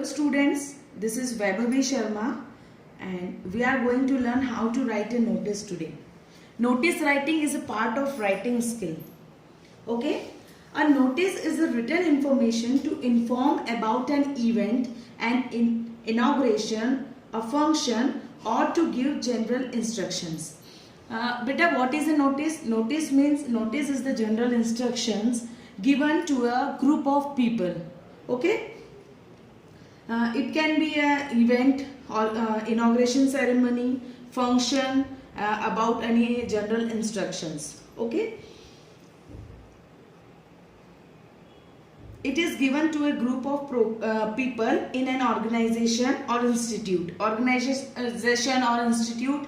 Hello students, this is Vaibhavi Sharma and we are going to learn how to write a notice today. Notice writing is a part of writing skill. Okay? A notice is a written information to inform about an event, an inauguration, a function or to give general instructions. Beta, what is a notice? Notice means notice is the general instructions given to a group of people. Okay? It can be an event or inauguration ceremony, function, about any general instructions. Okay. It is given to a group of people in an organization or institute. Organization or institute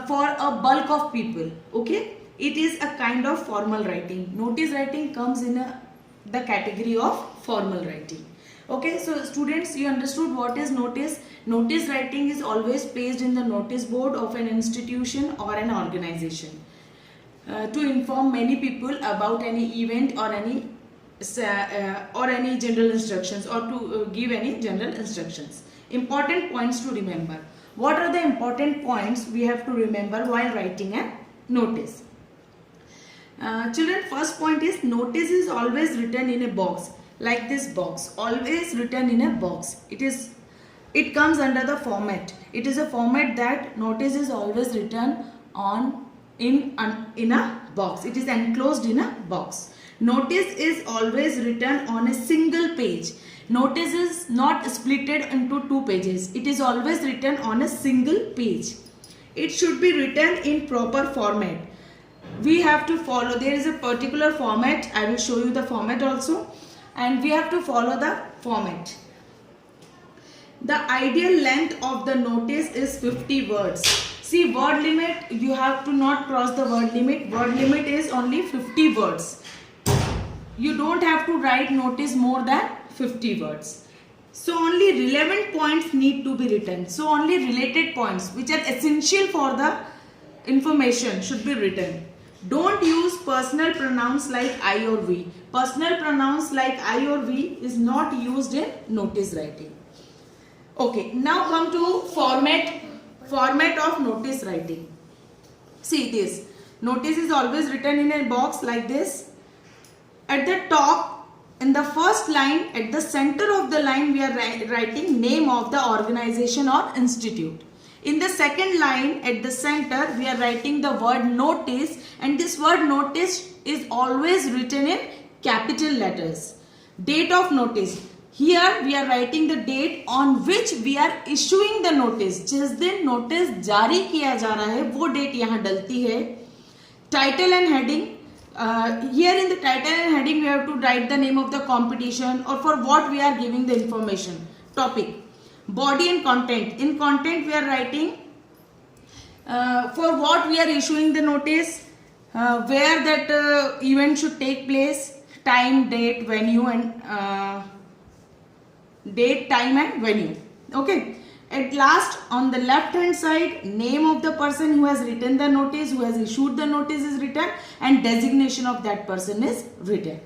for a bulk of people. Okay. It is a kind of formal writing. Notice writing comes in the category of formal writing. Okay, so students, you understood what is notice. Notice writing is always placed in the notice board of an institution or an organization to inform many people about any event or any general instructions or to give any general instructions. Important points to remember. What are the important points we have to remember while writing a notice? Children, first point is notice is always written in a box. Like this box, always written in a box. It comes under the format. It is a format that notice is always written on in a box. It is enclosed in a box. Notice is always written on a single page. Notice is not splitted into two pages. It is always written on a single page. It should be written in proper format. We have to follow. There is a particular format. I will show you the format also. And we have to follow the format. The ideal length of the notice is 50 words. See, word limit, you have to not cross the word limit. Word limit is only 50 words. You don't have to write notice more than 50 words. So only relevant points need to be written. So only related points which are essential for the information should be written. Don't use personal pronouns like I or we. Personal pronouns like I or we is not used in notice writing. Okay, now come to format of notice writing. See this. Notice is always written in a box like this. At the top, in the first line, at the center of the line, we are writing name of the organization or institute. In the second line at the center we are writing the word notice, and this word notice is always written in capital letters. Date of notice. Here we are writing the date on which we are issuing the notice. जिस दिन notice जारी किया जा रहा है वो date यहाँ डलती है. Title and heading. Here in the title and heading we have to write the name of the competition or for what we are giving the information. Topic. Body and content. In content we are writing for what we are issuing the notice, where that event should take place, time, date, venue and date, time and venue. Okay. At last, on the left hand side, name of the person who has written the notice, who has issued the notice is written, and designation of that person is written.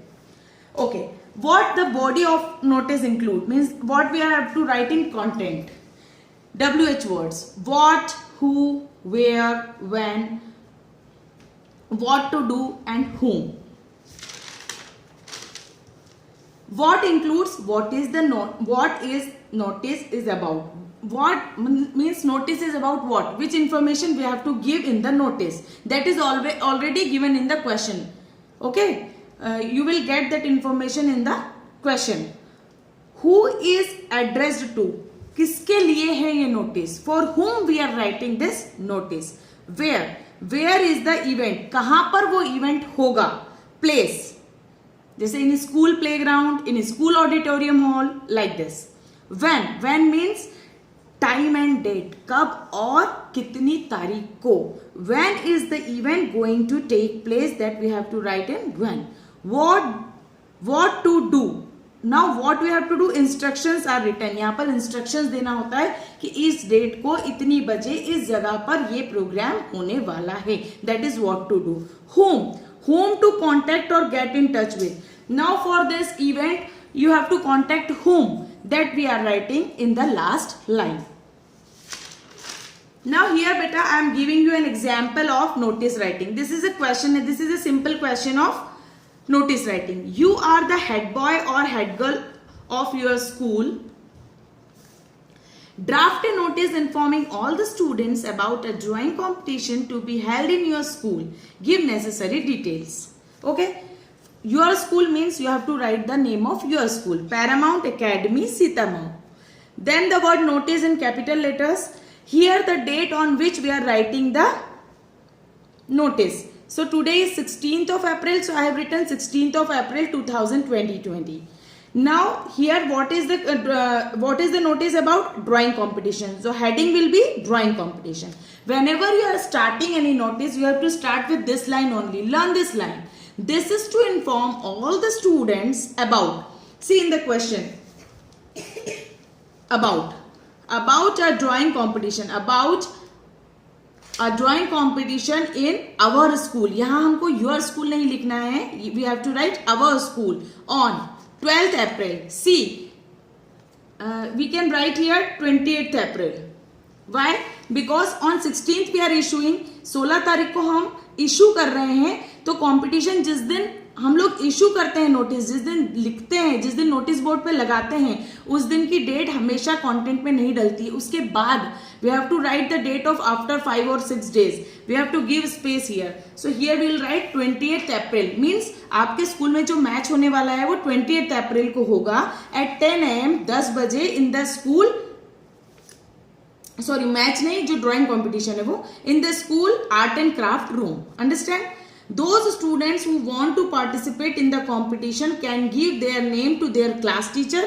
Okay. What the body of notice include means what we have to write in content. WH words. What, who, where, when, what to do and whom. What includes what is the what is notice is about. What means notice is about what? Which information we have to give in the notice. That is already given in the question. Okay. You will get that information in the question. Who is addressed to? किसके लिए है ये notice? For whom we are writing this notice? Where? Where is the event? कहाँ पर वो event होगा? Place. जैसे in school playground, in school auditorium hall, like this. When? When means time and date. कब और कितनी तारीख को? When is the event going to take place? That we have to write in when. What to do. Now what we have to do, instructions are written. यहाँ पर instructions देना होता है कि इस डेट को इतनी बजे इस जगह पर ये प्रोग्राम होने वाला है. That is what to do. Whom to contact or get in touch with. Now for this event you have to contact whom. that we are writing in the last line. Now here beta I am giving you an example of notice writing. This is a question, this is a simple question of notice writing. You are the head boy or head girl of your school. Draft a notice informing all the students about a drawing competition to be held in your school. Give necessary details. Okay. Your school means you have to write the name of your school. Paramount Academy, Sitamarhi. Then the word notice in capital letters. Here the date on which we are writing the notice. So today is 16th of April. So I have written 16th of April 2020. Now here what is the notice about? Drawing competition. So heading will be drawing competition. Whenever you are starting any notice, you have to start with this line only. Learn this line. This is to inform all the students about. See in the question. About a drawing competition, about a drawing competition in our school. यहाँ हमको your school नहीं लिखना है. We have to write our school on 12th April. See, we can write here 28th April. Why? Because on 16th we are issuing. 16 तारीख को हम issue कर रहे हैं. तो कंपटीशन जिस दिन हम लोग इशू करते हैं नोटिस, जिस दिन लिखते हैं, जिस दिन नोटिस बोर्ड पे लगाते हैं, उस दिन की डेट हमेशा कंटेंट में नहीं डलती. उसके बाद we have to write the date of after 5 or 6 days. We have to give space here. So here we will write 28th April. Means आपके स्कूल में जो मैच होने वाला है वो 28th April को होगा एट 10 AM 10 बजे in the school. Sorry match नहीं, जो ड्राइंग कॉम्पिटिशन है वो in the school art and craft room. Understand? Those students who want to participate in the competition can give their name to their class teacher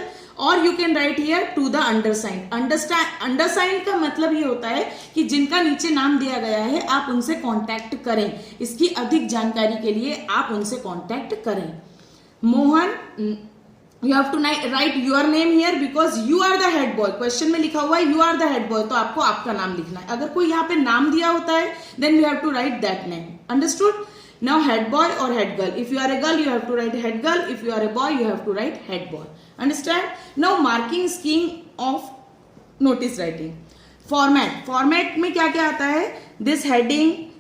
or you can write here to the undersigned. Undersigned का मतलब ये होता है कि जिनका नीचे नाम दिया गया है आप उनसे कांटेक्ट करें. इसकी अधिक जानकारी के लिए आप उनसे कांटेक्ट करें. Mohan, you have to write your name here because you are the head boy. Question में लिखा हुआ है you are the head boy, तो आपको आपका नाम लिखना है. अगर कोई यहाँ पे नाम दिया होता है then we have to write that name. Understood? Now head boy or head girl. If you are a girl, you have to write head girl. If you are a boy, you have to write head boy. Understand? Now marking scheme of notice writing. Format में क्या क्या आता है? This heading,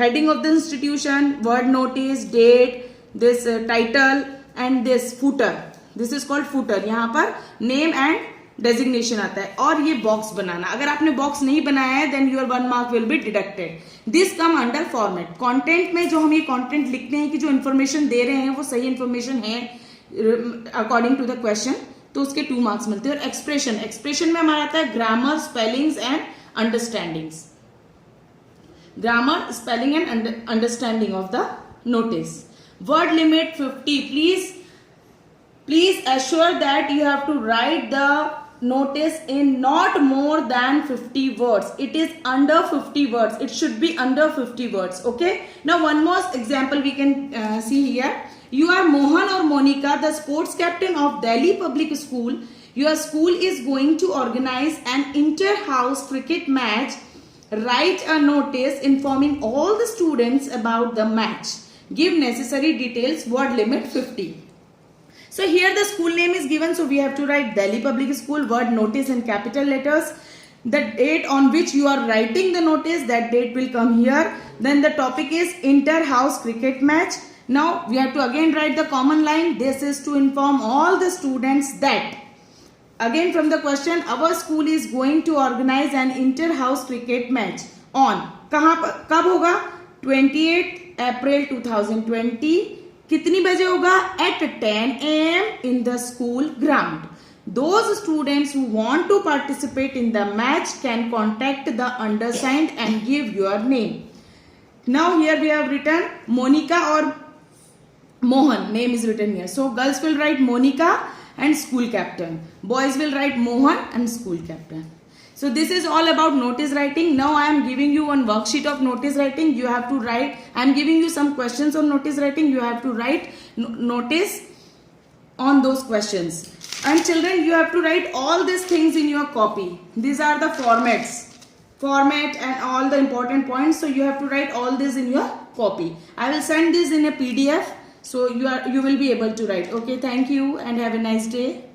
heading of the institution, word notice, date, this title and this footer. This is called footer. यहाँ पर name and designation आता है. और ये बॉक्स बनाना. अगर आपने बॉक्स नहीं बनाया है then your 1 mark will be deducted. This come under format. Content में जो हम ये कंटेंट लिखते हैं कि जो इन्फॉर्मेशन दे रहे हैं वो सही इन्फॉर्मेशन है अकॉर्डिंग टू द क्वेश्चन, तो उसके 2 marks मिलते हैं. और एक्सप्रेशन में हमारा आता है grammar, spellings and understandings. Grammar, spelling and understanding of the notice. Word limit 50. Please assure that you have to write the notice in not more than 50 words. It is under 50 words. It should be under 50 words. Okay. Now one more example we can see here. You are Mohan or Monica, the sports captain of Delhi Public School. Your school is going to organize an inter-house cricket match. Write a notice informing all the students about the match. Give necessary details. Word limit 50. So here the school name is given, so we have to write Delhi Public School. Word notice in capital letters. The date on which you are writing the notice, that date will come here. Then the topic is inter-house cricket match. Now we have to again write the common line. This is to inform all the students that, again from the question, our school is going to organize an inter-house cricket match on, कहाँ पर, कब होगा? 28 April 2020. कितनी बजे होगा? At 10 AM in the school ground. Those students who want to participate in the match can contact the undersigned and give your name. Now here we have written Monica or Mohan. Name is written here. So girls will write Monica and school captain. Boys will write Mohan and school captain. So this is all about notice writing. Now I am giving you one worksheet of notice writing. You have to write. I am giving you some questions on notice writing. You have to write notice on those questions. And children, you have to write all these things in your copy. These are the format and all the important points. So you have to write all this in your copy. I will send this in a PDF. So you will be able to write. Okay, thank you and have a nice day.